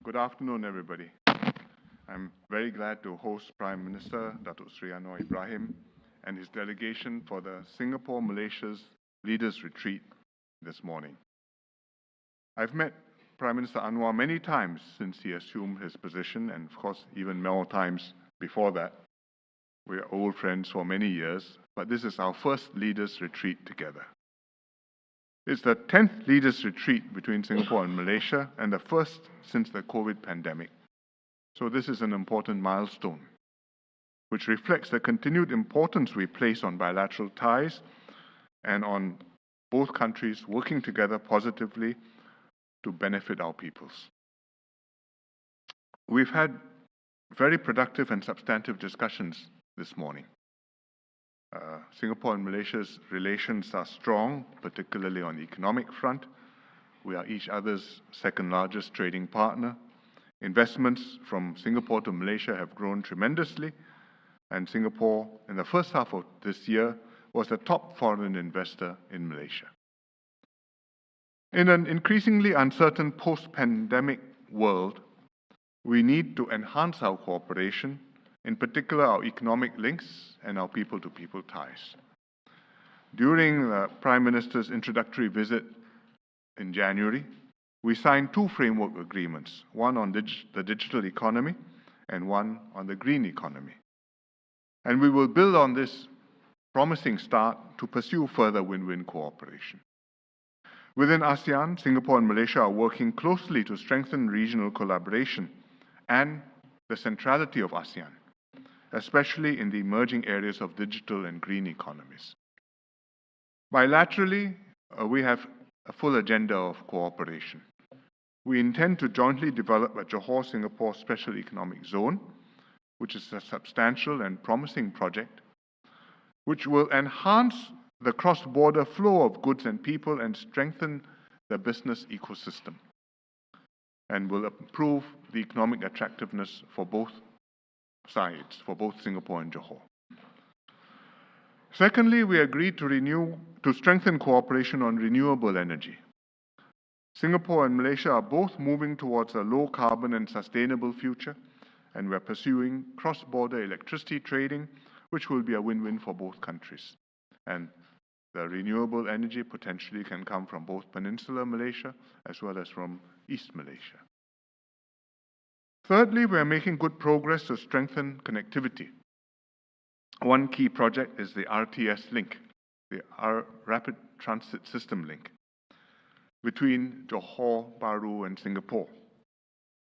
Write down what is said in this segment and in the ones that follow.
Good afternoon, everybody. I'm very glad to host Prime Minister Datuk Seri Anwar Ibrahim and his delegation for the Singapore-Malaysia's Leaders Retreat this morning. I've met Prime Minister Anwar many times since he assumed his position, and of course, even more times before that. We are old friends for many years, but this is our first Leaders Retreat together. It's the 10th Leaders Retreat between Singapore and Malaysia, and the first since the COVID pandemic. So this is an important milestone, which reflects the continued importance we place on bilateral ties and on both countries working together positively to benefit our peoples. We've had very productive and substantive discussions this morning. Singapore and Malaysia's relations are strong, particularly on the economic front. We are each other's second largest trading partner. Investments from Singapore to Malaysia have grown tremendously, and Singapore, in the first half of this year, was the top foreign investor in Malaysia. In an increasingly uncertain post-pandemic world, we need to enhance our cooperation, in particular our economic links and our people-to-people ties. During the Prime Minister's introductory visit in January, we signed two framework agreements, one on the digital economy and one on the green economy. And we will build on this promising start to pursue further win-win cooperation. Within ASEAN, Singapore and Malaysia are working closely to strengthen regional collaboration and the centrality of ASEAN, especially in the emerging areas of digital and green economies. Bilaterally, we have a full agenda of cooperation. We intend to jointly develop a Johor-Singapore Special Economic Zone, which is a substantial and promising project, which will enhance the cross-border flow of goods and people and strengthen the business ecosystem, and will improve the economic attractiveness for both sides, for both Singapore and Johor. Secondly, we agreed to strengthen cooperation on renewable energy. Singapore and Malaysia are both moving towards a low-carbon and sustainable future, and we're pursuing cross-border electricity trading, which will be a win-win for both countries. And the renewable energy potentially can come from both Peninsular Malaysia as well as from East Malaysia. Thirdly, we are making good progress to strengthen connectivity. One key project is the RTS link, the Rapid Transit System link, between Johor Bahru and Singapore.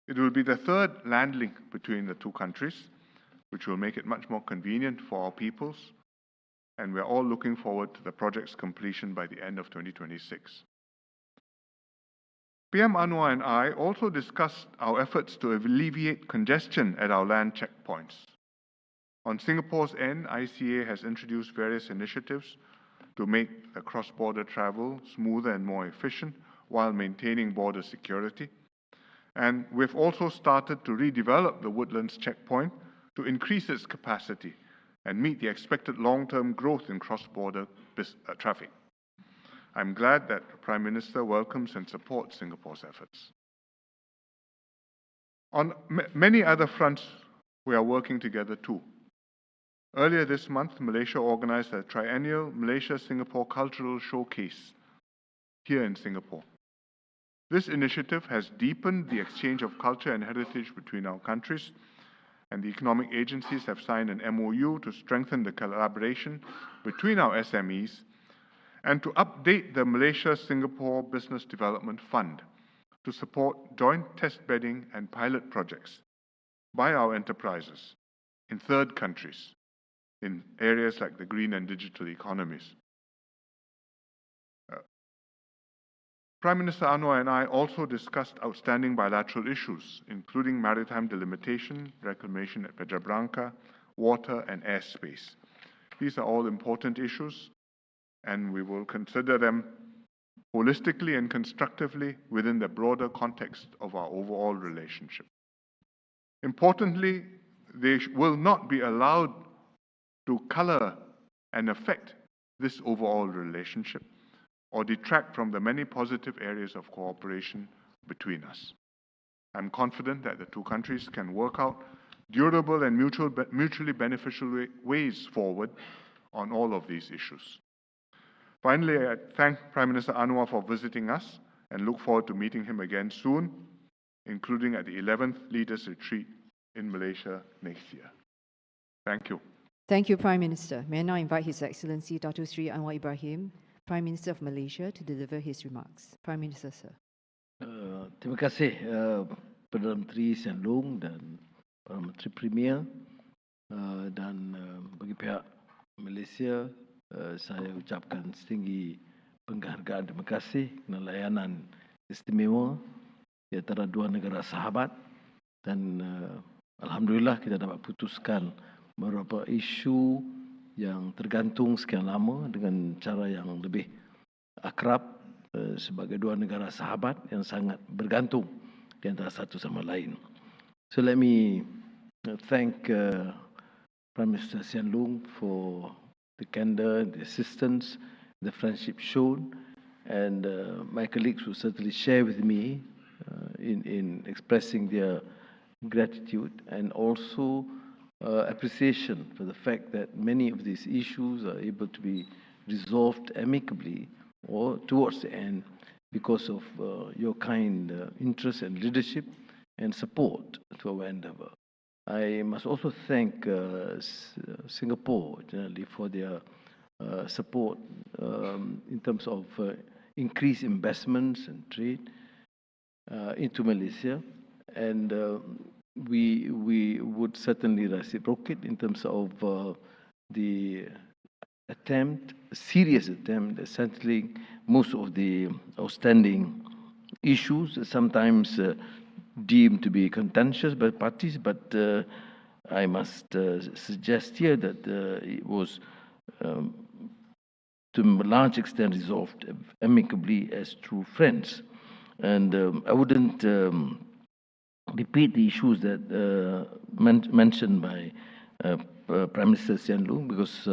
It will be the third land link between the two countries, which will make it much more convenient for our peoples, and we're all looking forward to the project's completion by the end of 2026. PM Anwar and I also discussed our efforts to alleviate congestion at our land checkpoints. On Singapore's end, ICA has introduced various initiatives to make the cross-border travel smoother and more efficient while maintaining border security. And we've also started to redevelop the Woodlands checkpoint to increase its capacity and meet the expected long-term growth in cross-border traffic. I'm glad that the Prime Minister welcomes and supports Singapore's efforts. On many other fronts, we are working together too. Earlier this month, Malaysia organized a triennial Malaysia-Singapore Cultural Showcase here in Singapore. This initiative has deepened the exchange of culture and heritage between our countries, and the economic agencies have signed an MOU to strengthen the collaboration between our SMEs and to update the Malaysia-Singapore Business Development Fund to support joint test bedding and pilot projects by our enterprises in third countries, in areas like the green and digital economies. Prime Minister Anwar and I also discussed outstanding bilateral issues, including maritime delimitation, reclamation at Petra Branca, water and airspace. These are all important issues, and we will consider them holistically and constructively within the broader context of our overall relationship. Importantly, they will not be allowed to color and affect this overall relationship or detract from the many positive areas of cooperation between us. I'm confident that the two countries can work out durable and mutually beneficial ways forward on all of these issues. Finally, I thank Prime Minister Anwar for visiting us and look forward to meeting him again soon, including at the 11th Leaders Retreat in Malaysia next year. Thank you. Thank you, Prime Minister. May I now invite His Excellency Datuk Seri Anwar Ibrahim, Prime Minister of Malaysia, to deliver his remarks. Prime Minister, sir. Terima kasih Perdana Menteri Sian Loong dan para Menteri Premier dan bagi pihak Malaysia saya ucapkan setinggi penghargaan terima kasih kerana layanan istimewa di antara dua negara sahabat dan alhamdulillah kita dapat putuskan beberapa isu yang tergantung sekian lama dengan cara yang lebih akrab sebagai dua negara sahabat yang sangat bergantung di antara satu sama lain. So let me thank Prime Minister Sian Loong for the candor, the assistance, the friendship shown, and my colleagues will certainly share with me in expressing their gratitude and also appreciation for the fact that many of these issues are able to be resolved amicably or towards the end because of your kind interest and leadership and support to our endeavor. I must also thank Singapore generally for their support in terms of increased investments and trade into Malaysia, and we would certainly reciprocate in terms of the serious attempt at settling most of the outstanding issues, sometimes deemed to be contentious by parties, but I must suggest here that it was to a large extent resolved amicably as true friends. And I wouldn't repeat the issues that mentioned by Prime Minister Sian Loong because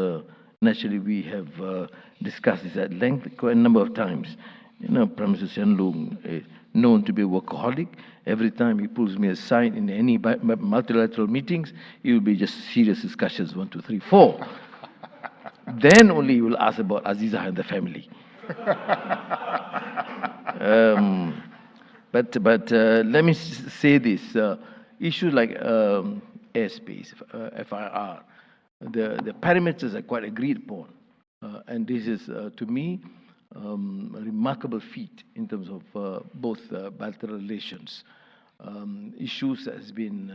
naturally we have discussed this at length quite a number of times. You know, Prime Minister Sian Loong is known to be a workaholic. Every time he pulls me aside in any multilateral meetings, it will be just serious discussions, 1, 2, 3, 4. Then only he will ask about Azizah and the family. But let me say this: issues like airspace, FIR, the parameters are quite agreed upon, and this is to me a remarkable feat in terms of both bilateral relations. Issues that has been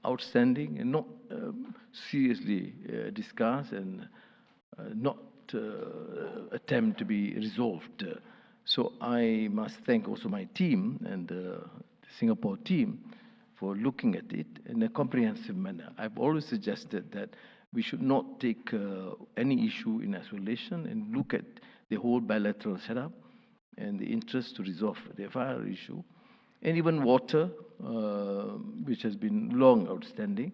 outstanding and not seriously discussed and not attempt to be resolved. So I must thank also my team and the Singapore team for looking at it in a comprehensive manner. I've always suggested that we should not take any issue in isolation and look at the whole bilateral setup and the interest to resolve the FIR issue. And even water, which has been long outstanding.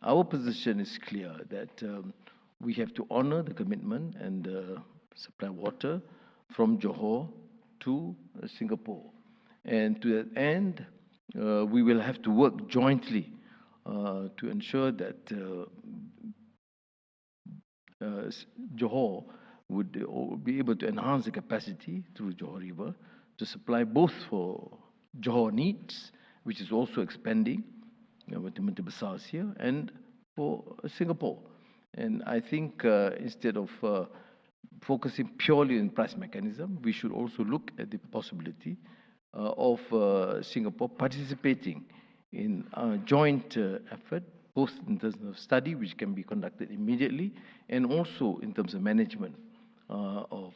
Our position is clear that we have to honor the commitment and supply water from Johor to Singapore. And to that end, we will have to work jointly to ensure that Johor would be able to enhance the capacity through Johor River to supply both for Johor needs, which is also expanding, betul-betul besar here, and for Singapore. And I think instead of focusing purely on price mechanism, we should also look at the possibility of Singapore participating in a joint effort, both in terms of study, which can be conducted immediately, and also in terms of management of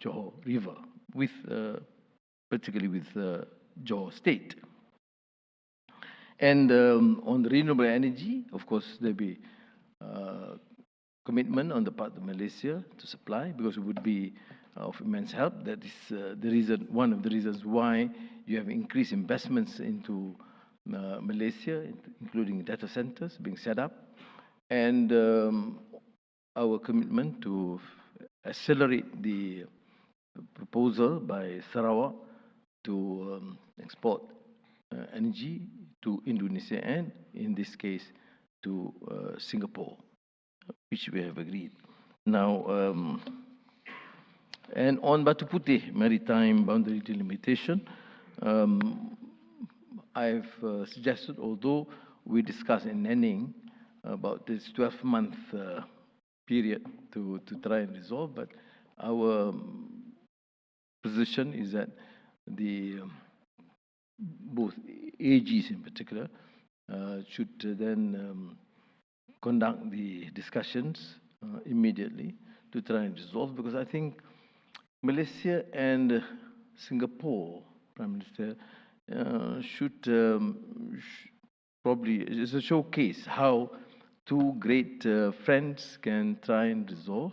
Johor River, with particularly with Johor State. And on the renewable energy, of course, there'll be commitment on the part of Malaysia to supply, because it would be of immense help. That is the reason, one of the reasons why you have increased investments into Malaysia, including data centers being set up, and our commitment to accelerate the proposal by Sarawak to export energy to Indonesia and, in this case, to Singapore, which we have agreed. Now, and on Batu Putih maritime boundary delimitation, I've suggested, although we discussed in Nenning about this 12-month period to try and resolve, but our position is that the both AGs in particular should then conduct the discussions immediately to try and resolve, because I think Malaysia and Singapore, Prime Minister, should probably, it's a showcase how two great friends can try and resolve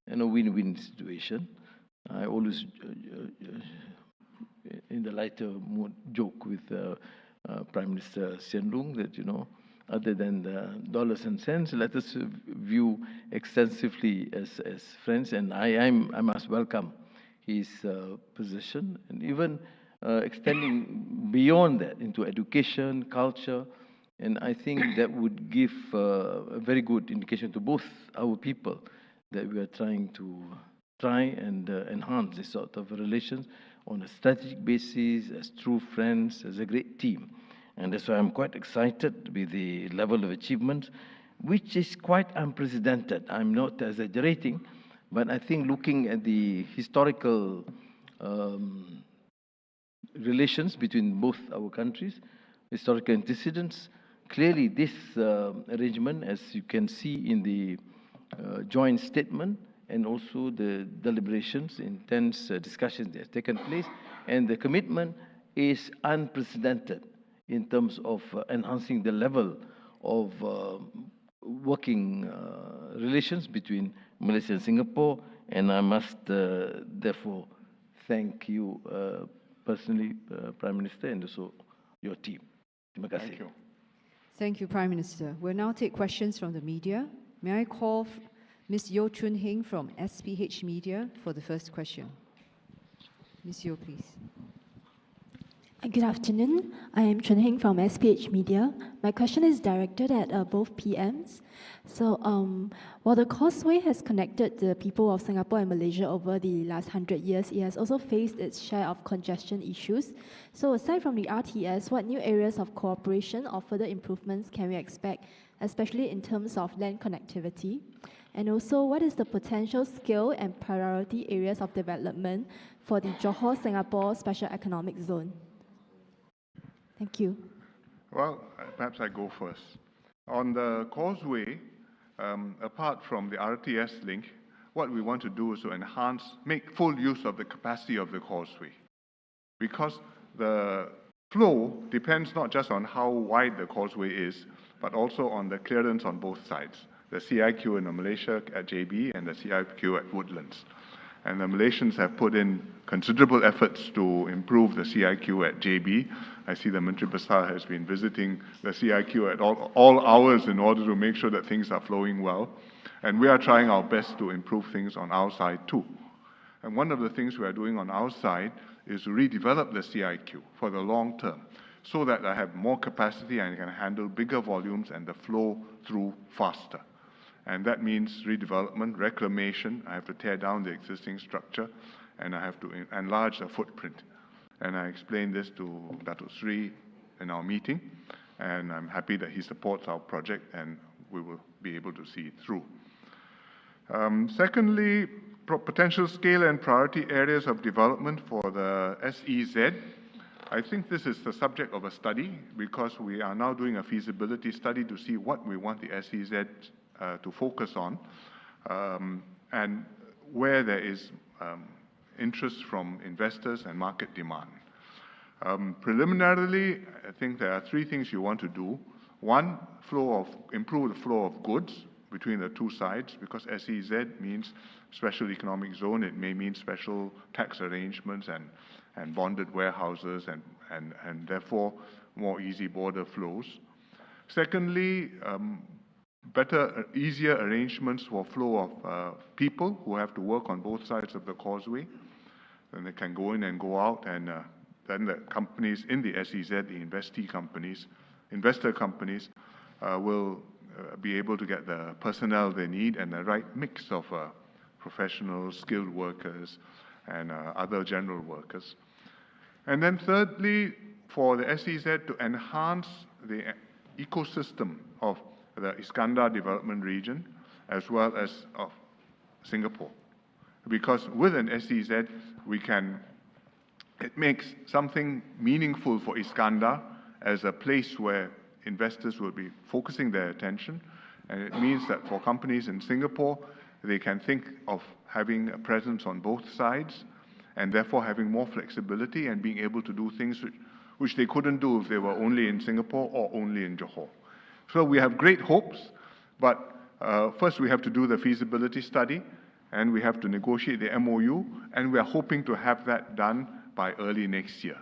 in a win-win situation. I always, in the lighter mood, joke with Prime Minister Sian Loong that, you know, other than the dollars and cents, let us view extensively as friends. And I must welcome his position, and even extending beyond that into education, culture. And I think that would give a very good indication to both our people that we are trying and enhance this sort of relations on a strategic basis, as true friends, as a great team. And that's why I'm quite excited with the level of achievement, which is quite unprecedented. I'm not exaggerating, but I think looking at the historical relations between both our countries, historical antecedents, clearly this arrangement, as you can see in the joint statement and also the deliberations, intense discussions that have taken place, and the commitment is unprecedented in terms of enhancing the level of working relations between Malaysia and Singapore. And I must therefore thank you personally, Prime Minister, and also your team. Terima kasih. Thank you. Thank you, Prime Minister. We'll now take questions from the media. May I call Ms. Yeo Chun Hing from SPH Media for the first question. Ms. Yeo, please. Good afternoon. I am Chun Hing from SPH Media. My question is directed at both PMs. So, while the causeway has connected the people of Singapore and Malaysia over the last 100 years, it has also faced its share of congestion issues. So, aside from the RTS, what new areas of cooperation or further improvements can we expect, especially in terms of land connectivity? And also, what is the potential scale and priority areas of development for the Johor-Singapore Special Economic Zone? Thank you. Well, perhaps I go first. On the causeway, apart from the RTS link, what we want to do is to enhance, make full use of the capacity of the causeway. Because the flow depends not just on how wide the causeway is, but also on the clearance on both sides. The CIQ in Malaysia at JB and the CIQ at Woodlands. And the Malaysians have put in considerable efforts to improve the CIQ at JB. I see the Menteri Besar has been visiting the CIQ at all hours in order to make sure that things are flowing well. And we are trying our best to improve things on our side too. And one of the things we are doing on our side is to redevelop the CIQ for the long term, so that I have more capacity and can handle bigger volumes and the flow through faster. And that means redevelopment, reclamation. I have to tear down the existing structure, and I have to enlarge the footprint. And I explained this to Datuk Sri in our meeting, and I'm happy that he supports our project, and we will be able to see it through. Secondly, potential scale and priority areas of development for the SEZ. I think this is the subject of a study, because we are now doing a feasibility study to see what we want the SEZ to focus on, and where there is interest from investors and market demand. Preliminarily, I think there are three things you want to do. One, improve the flow of goods between the two sides, because SEZ means special economic zone. It may mean special tax arrangements and bonded warehouses and therefore more easy border flows. Secondly, easier arrangements for flow of people who have to work on both sides of the causeway. And they can go in and go out and then the companies in the SEZ, the investor companies, will be able to get the personnel they need and the right mix of professionals, skilled workers, and other general workers. And then thirdly, for the SEZ to enhance the ecosystem of the Iskandar development region, as well as of Singapore. Because with an SEZ, it makes something meaningful for Iskandar as a place where investors will be focusing their attention. And it means that for companies in Singapore, they can think of having a presence on both sides and therefore having more flexibility and being able to do things which they couldn't do if they were only in Singapore or only in Johor. So we have great hopes, but first we have to do the feasibility study and we have to negotiate the MOU, and we are hoping to have that done by early next year.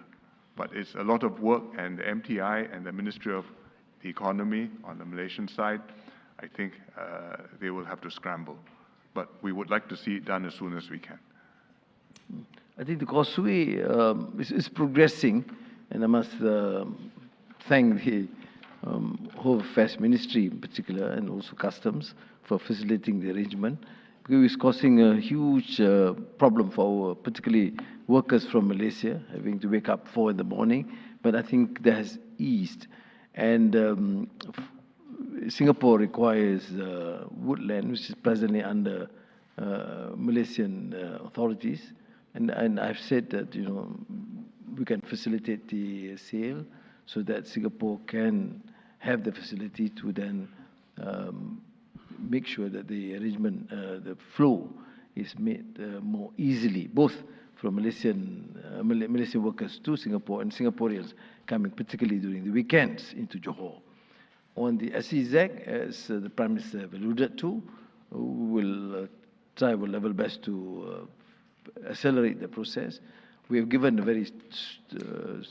But it's a lot of work, and the MTI and the Ministry of the Economy on the Malaysian side, I think they will have to scramble. But we would like to see it done as soon as we can. I think the causeway is progressing, and I must thank the Home Affairs Ministry in particular, and also Customs, for facilitating the arrangement, because it's causing a huge problem for particularly workers from Malaysia, having to wake up 4 in the morning. But I think that has eased. And Singapore requires woodland, which is presently under Malaysian authorities. And I've said that, we can facilitate the sale so that Singapore can have the facility to then make sure that the arrangement, the flow is made more easily, both from Malaysian workers to Singapore and Singaporeans coming particularly during the weekends into Johor. On the SEZ, as the Prime Minister alluded to, we will try our level best to accelerate the process. We have given a very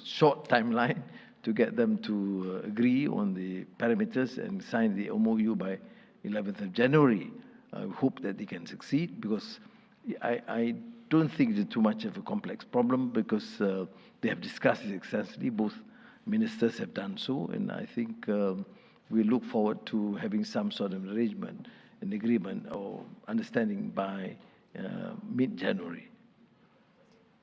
short timeline to get them to agree on the parameters and sign the MOU by 11th of January. I hope that they can succeed, because I don't think it's too much of a complex problem, because they have discussed it extensively. Both ministers have done so, and I think we look forward to having some sort of arrangement, an agreement or understanding by mid-January.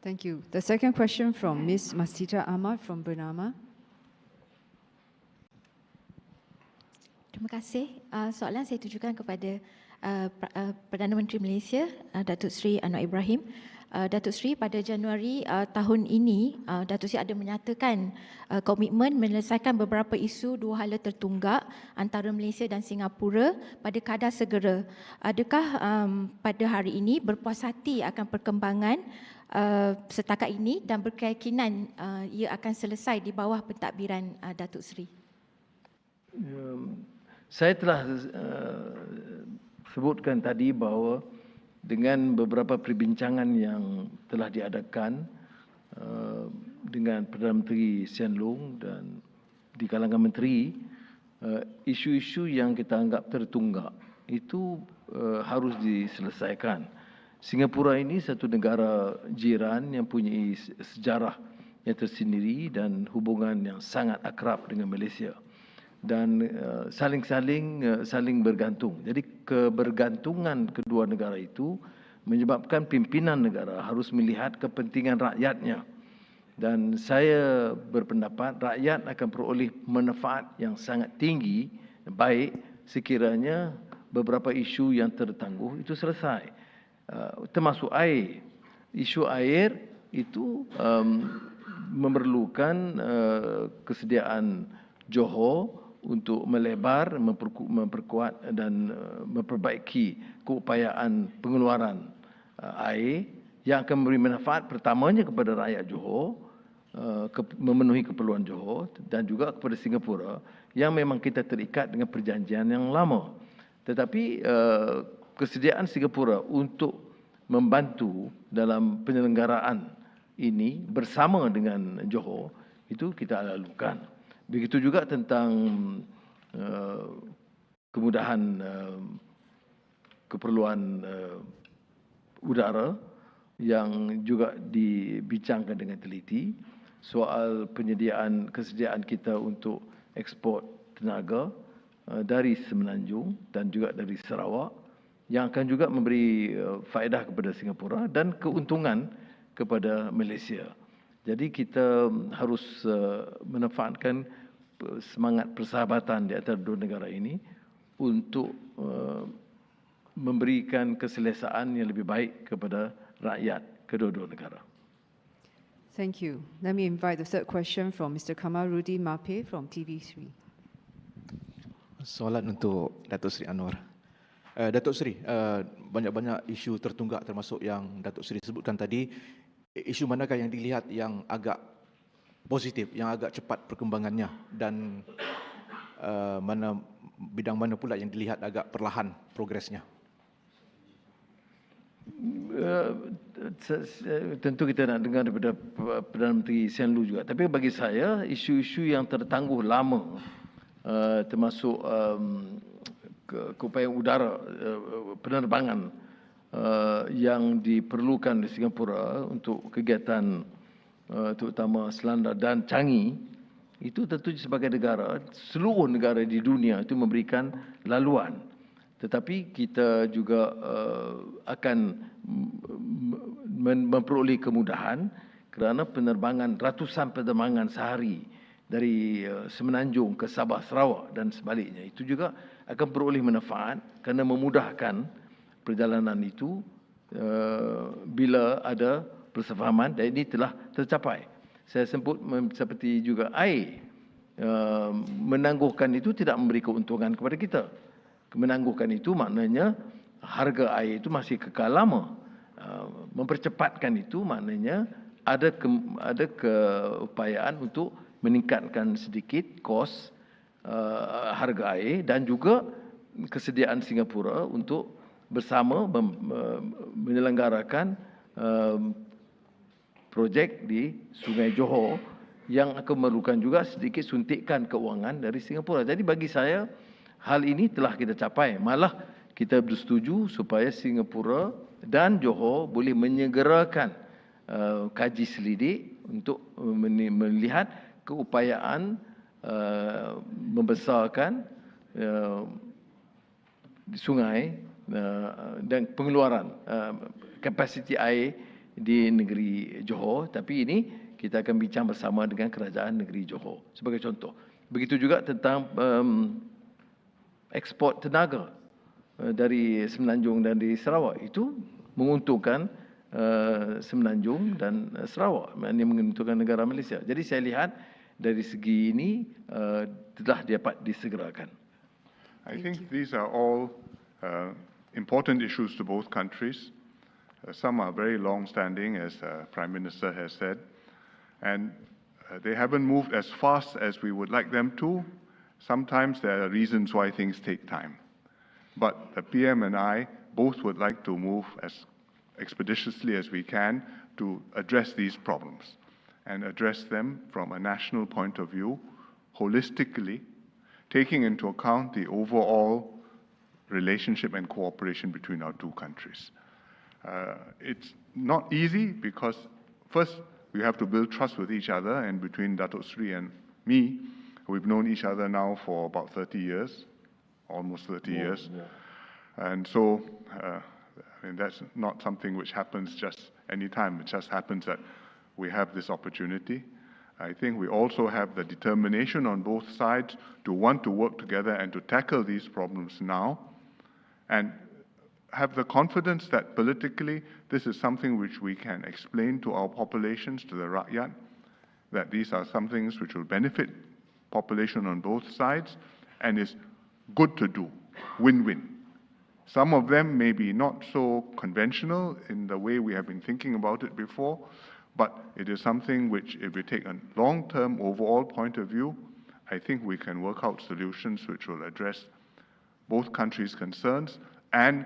Thank you. The second question from Ms. Masita Ahmad from Bernama. Terima kasih. Soalan saya tujukan kepada Perdana Menteri Malaysia, Datuk Seri Anwar Ibrahim. Datuk Seri, pada Januari tahun ini, Datuk Seri ada menyatakan komitmen menyelesaikan beberapa isu dua hala tertunggak antara Malaysia dan Singapura pada kadar segera. Adakah pada hari ini berpuas hati akan perkembangan setakat ini dan berkeyakinan ia akan selesai di bawah pentadbiran Datuk Seri? Saya telah sebutkan tadi bahawa dengan beberapa perbincangan yang telah diadakan dengan Perdana Menteri Sian Loong dan di kalangan menteri, isu-isu yang kita anggap tertunggak itu harus diselesaikan. Singapura ini satu negara jiran yang punya sejarah yang tersendiri dan hubungan yang sangat akrab dengan Malaysia. Dan saling bergantung. Jadi kebergantungan kedua negara itu menyebabkan pimpinan negara harus melihat kepentingan rakyatnya. Dan saya berpendapat rakyat akan peroleh manfaat yang sangat tinggi, baik sekiranya beberapa isu yang tertangguh itu selesai. Termasuk air. Isu air itu memerlukan kesediaan Johor untuk melebar, memperkuat dan memperbaiki keupayaan pengeluaran air yang akan memberi manfaat pertamanya kepada rakyat Johor, memenuhi keperluan Johor, dan juga kepada Singapura yang memang kita terikat dengan perjanjian yang lama. Tetapi kesediaan Singapura untuk membantu dalam penyelenggaraan ini bersama dengan Johor itu kita lalukan. Begitu juga tentang kemudahan keperluan udara yang juga dibincangkan dengan teliti. soal kesediaan kita untuk ekspor tenaga dari Semenanjung dan juga dari Sarawak yang akan juga memberi faedah kepada Singapura dan keuntungan kepada Malaysia. Jadi kita harus memanfaatkan semangat persahabatan di antara dua negara ini untuk memberikan keselesaan yang lebih baik kepada rakyat kedua-dua negara. Thank you. Let me invite the third question from Mr. Kamarudi Mape from TV3. Soalan untuk Datuk Seri Anwar. Datuk Seri, banyak-banyak isu tertunggak termasuk yang Datuk Seri sebutkan tadi. Isu manakah yang dilihat yang agak positif, yang agak cepat perkembangannya dan bidang mana pula yang dilihat agak perlahan progresnya? Tentu kita nak dengar daripada Perdana Menteri Sen Lu juga. Tapi bagi saya, isu-isu yang tertangguh lama, termasuk keupayaan udara, penerbangan yang diperlukan di Singapura untuk kegiatan terutama Selandar dan Changi, itu tentu sebagai negara, seluruh negara di dunia itu memberikan laluan. Tetapi kita juga akan memperoleh kemudahan kerana ratusan penerbangan sehari dari Semenanjung ke Sabah, Sarawak dan sebaliknya. Itu juga akan beroleh manfaat kerana memudahkan perjalanan itu bila ada persefahaman dan ini telah tercapai. Saya sebut seperti juga air. Menangguhkan itu tidak memberi keuntungan kepada kita. Menangguhkan itu maknanya harga air itu masih kekal lama. Mempercepatkan itu maknanya ada keupayaan untuk meningkatkan sedikit kos harga air dan juga kesediaan Singapura untuk bersama menyelenggarakan projek di Sungai Johor yang akan memerlukan juga sedikit suntikan keuangan dari Singapura. Jadi bagi saya, hal ini telah kita capai. Malah kita bersetuju supaya Singapura dan Johor boleh menyegerakan kaji selidik untuk melihat keupayaan membesarkan sungai dan pengeluaran kapasiti air di negeri Johor. Tapi ini kita akan bincang bersama dengan kerajaan negeri Johor sebagai contoh. Begitu juga tentang ekspor tenaga dari Semenanjung dan di Sarawak. Itu menguntungkan Semenanjung dan Sarawak, ini menguntungkan negara Malaysia. Jadi saya lihat dari segi ini telah dapat disegerakan. I think these are all important issues to both countries. Some are very long-standing, as Prime Minister has said, and they haven't moved as fast as we would like them to. Sometimes there are reasons why things take time. But the PM and I both would like to move as expeditiously as we can to address these problems and address them from a national point of view, holistically, taking into account the overall relationship and cooperation between our two countries. It's not easy because first we have to build trust with each other, and between Datuk Sri and me, we've known each other now for about 30 years, almost 30 years. Yeah. And so that's not something which happens just any time. It just happens that we have this opportunity. I think we also have the determination on both sides to want to work together and to tackle these problems now, and have the confidence that politically this is something which we can explain to our populations, to the rakyat, that these are some things which will benefit population on both sides and is good to do, win-win. Some of them may be not so conventional in the way we have been thinking about it before, but it is something which, if we take a long-term overall point of view, I think we can work out solutions which will address both countries' concerns and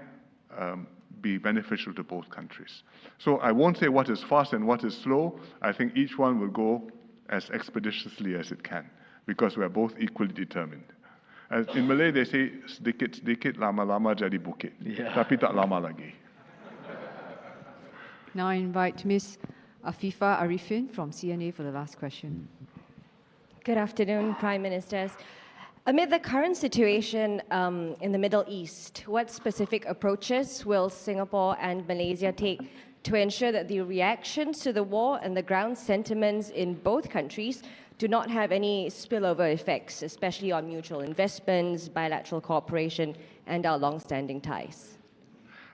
be beneficial to both countries. So I won't say what is fast and what is slow. I think each one will go as expeditiously as it can, because we are both equally determined. As in Malay, they say, sedikit-sedikit, lama-lama jadi bukit. Yeah. Tapi tak lama lagi. Now I invite Ms. Afifa Arifin from CNA for the last question. Good afternoon, Prime Ministers. Amid the current situation in the Middle East, what specific approaches will Singapore and Malaysia take to ensure that the reactions to the war and the ground sentiments in both countries do not have any spillover effects, especially on mutual investments, bilateral cooperation, and our long-standing ties?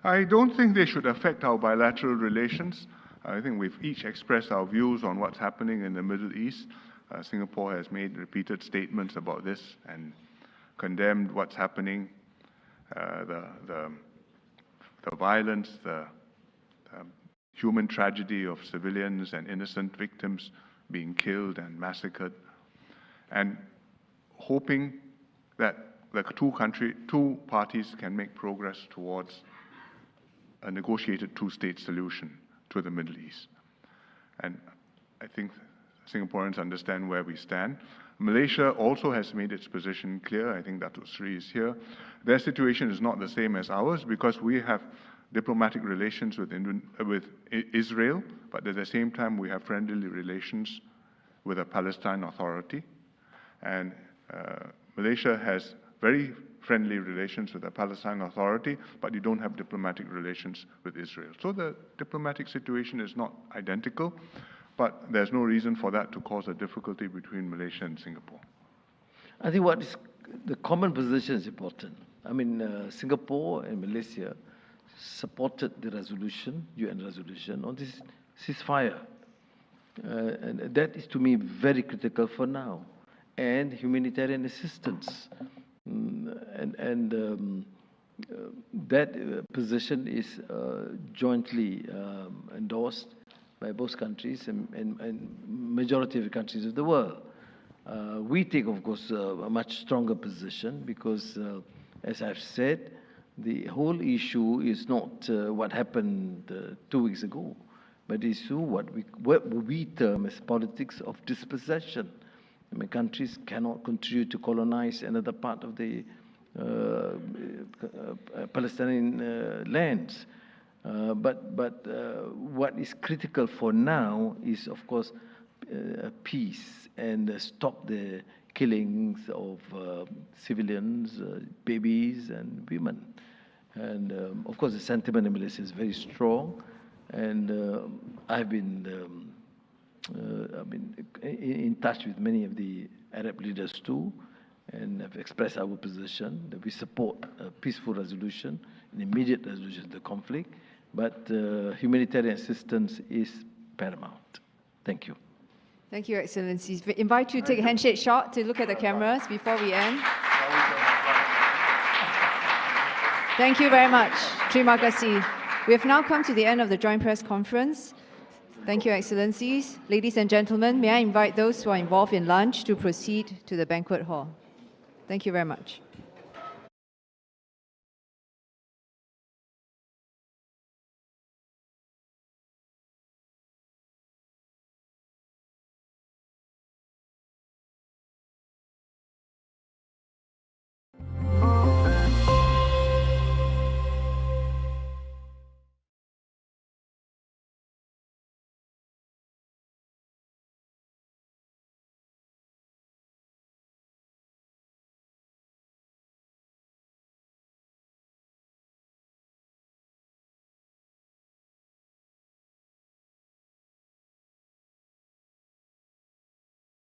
I don't think they should affect our bilateral relations. I think we've each expressed our views on what's happening in the Middle East. Singapore has made repeated statements about this and condemned what's happening, the violence, the human tragedy of civilians and innocent victims being killed and massacred, and hoping that the two parties can make progress towards a negotiated two-state solution to the Middle East. And I think Singaporeans understand where we stand. Malaysia also has made its position clear. I think Datuk Sri is here. Their situation is not the same as ours because we have diplomatic relations with Israel, but at the same time we have friendly relations with the Palestine Authority. And Malaysia has very friendly relations with the Palestine Authority, but you don't have diplomatic relations with Israel. So the diplomatic situation is not identical, but there's no reason for that to cause a difficulty between Malaysia and Singapore. I think what is the common position is important. I mean, Singapore and Malaysia supported the resolution, UN resolution, on this ceasefire. And that is, to me, very critical for now. And humanitarian assistance. That position is jointly endorsed by both countries and majority of the countries of the world. We take, of course, a much stronger position because, as I've said, the whole issue is not what happened 2 weeks ago, but the issue what we term as politics of dispossession. I mean, countries cannot continue to colonize another part of the Palestinian lands. But what is critical for now is, of course, peace and stop the killings of civilians, babies, and women. And of course, the sentiment in Malaysia is very strong. And I've been in touch with many of the Arab leaders too, and have expressed our position that we support a peaceful resolution, an immediate resolution of the conflict, but humanitarian assistance is paramount. Thank you. Thank you, Excellencies. We invite you to take a handshake shot to look at the cameras before we end. Thank you very much. Terima kasih. We have now come to the end of the joint press conference. Thank you, Excellencies. Ladies and gentlemen, may I invite those who are involved in lunch to proceed to the banquet hall. Thank you very much.